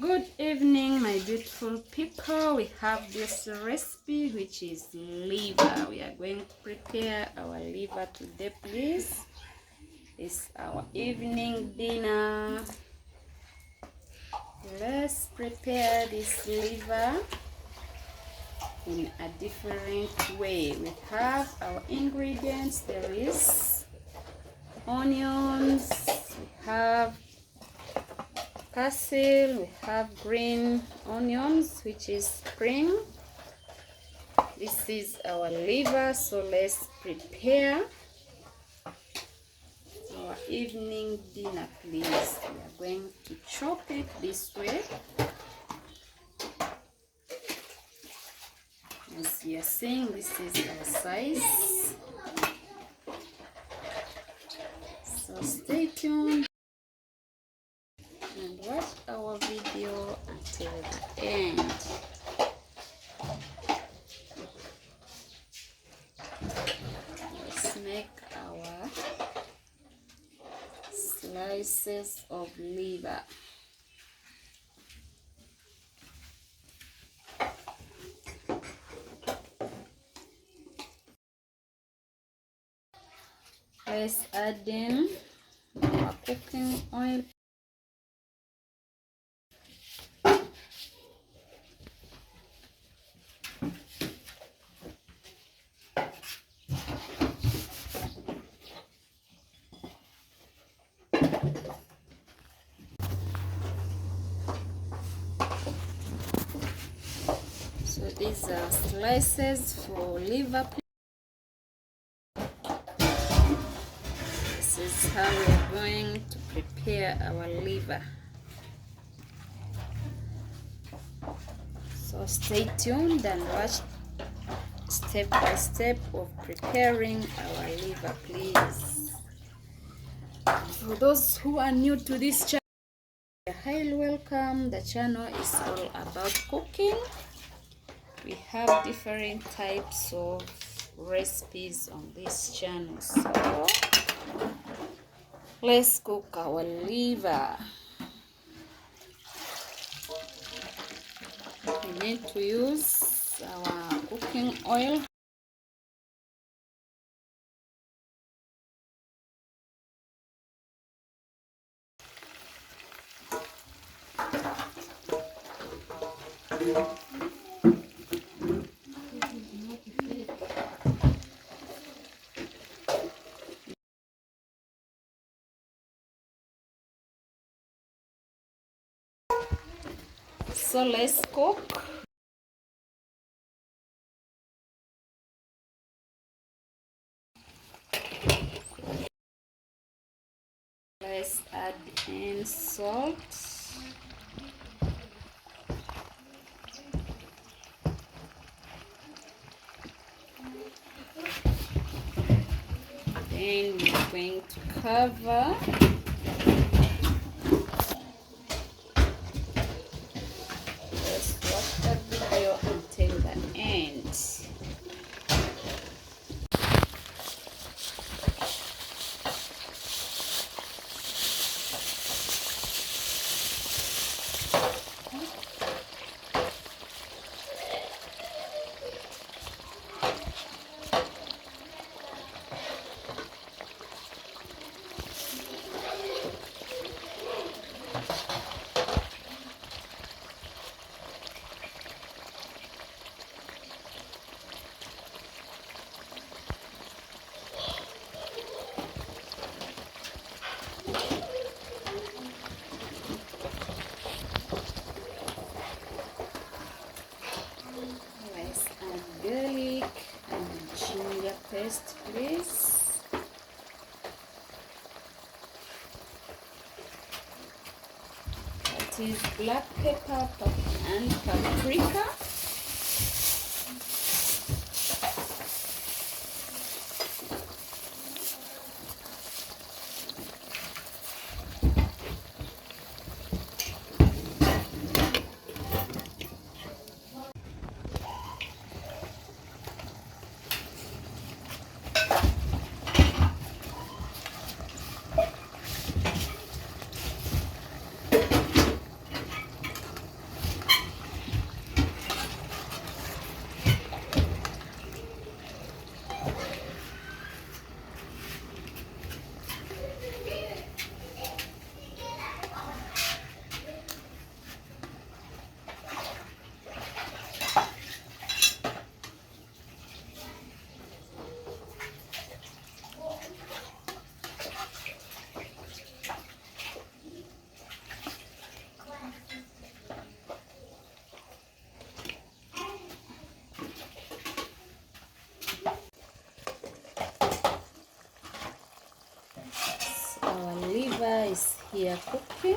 Good evening, my beautiful people. We have this recipe which is liver. We are going to prepare our liver today, please. It's our evening dinner. Let's prepare this liver in a different way. We have our ingredients. There is onions, we have Persely, we have green onions, which is spring. This is our liver, so let's prepare our evening dinner, please. We are going to chop it this way. As you are seeing, this is our size. So stay tuned and watch our video until the end. Let's make our slices of liver. Let's add in our cooking oil. So these are slices for liver. This is how we're going to prepare our liver. So stay tuned and watch step by step of preparing our liver, please. For those who are new to this channel, you're highly welcome. The channel is all about cooking. We have different types of recipes on this channel. So let's cook our liver. We need to use our cooking oil. So let's cook. Let's add in salt. Then we're going to cover. Let's watch the video until the end. Let's add garlic and ginger paste, please. That is black pepper and paprika. liver is here cooking.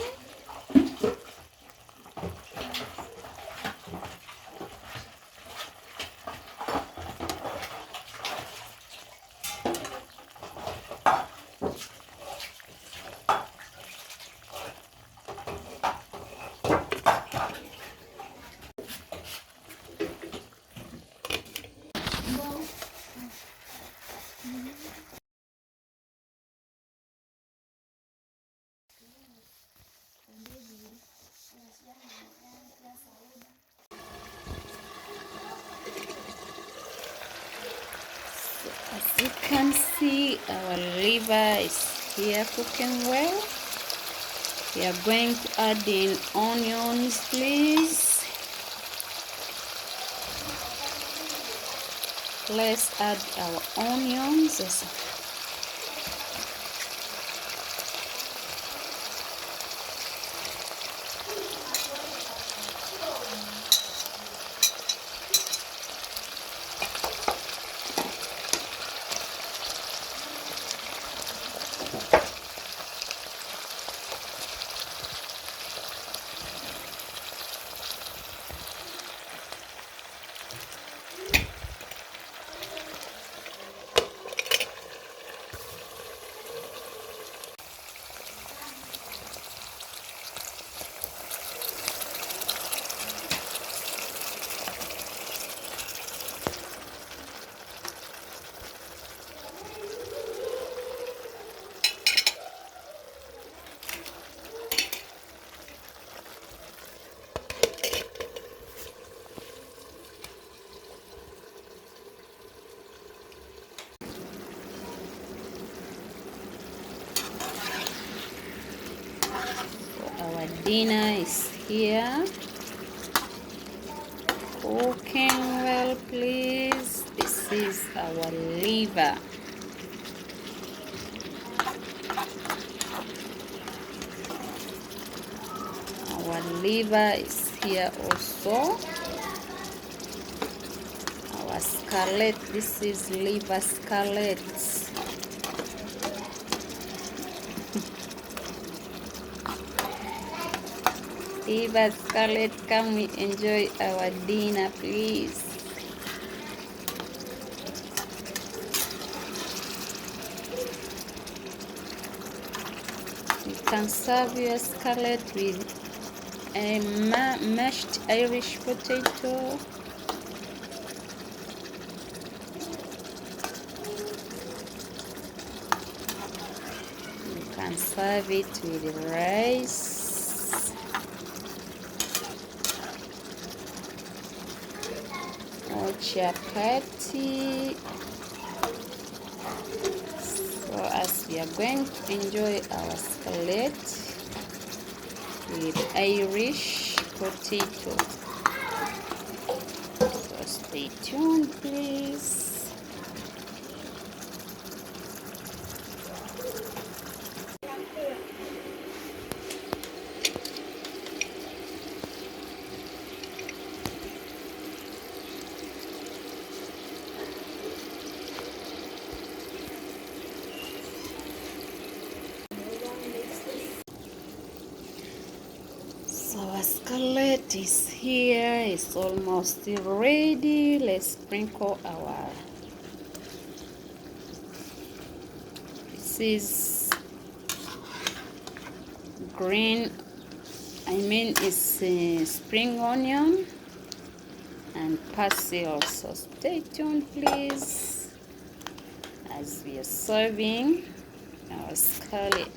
As you can see, our liver is here cooking well. We are going to add in onions, please. Let's add our onions. Our dinner is here cooking well, please. This is our liver. Our liver is here also. Our scalet, this is liver scalets. Liver scalet, come we enjoy our dinner, please. You can serve your scallet with a mashed Irish potato. You can serve it with rice or chapati. So as we are going to enjoy our scallet with Irish potato. So stay tuned, please. So our scallet is here, it's almost ready. Let's sprinkle our, this is green, it's spring onion and Persely also. Stay tuned, please, as we are serving our scallet.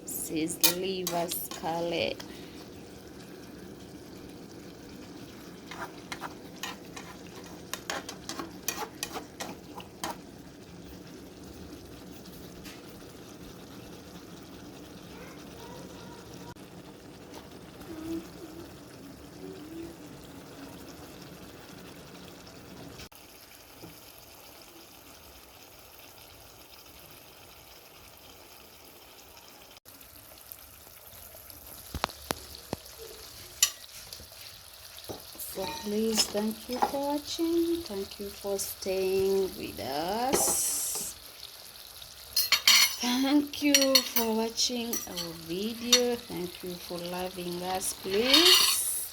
This is liver scallet. So please, thank you for watching. Thank you for staying with us. Thank Thank you for watching our video. Thank you for loving us, please.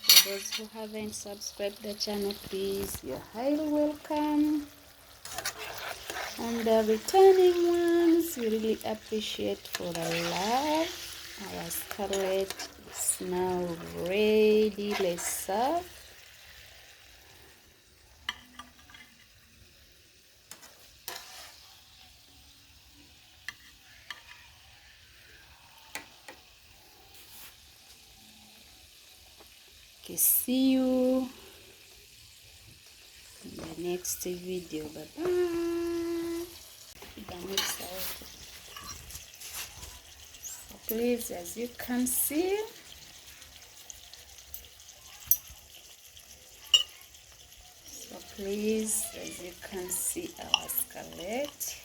For those who haven't subscribed the channel, please, you're highly welcome. And the returning ones, we really appreciate for the love. Our scarlet is now ready. Let's serve. Okay, see you in the next video. Bye bye. The next video. So please, as you can see, as you can see, our scarlet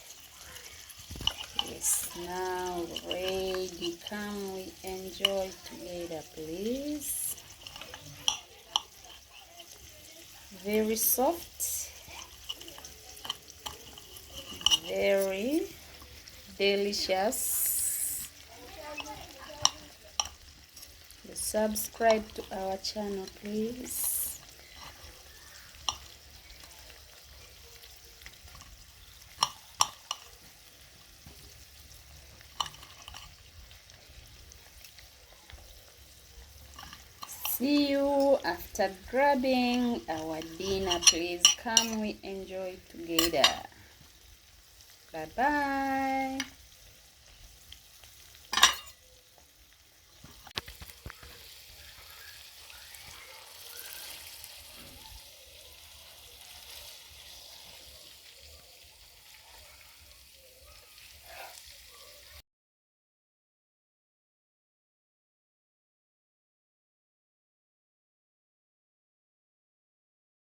is now ready. Come, we enjoy together, please. Very soft, very delicious. Subscribe to our channel, please. See you after grabbing our dinner. Please come, we enjoy together. Bye bye.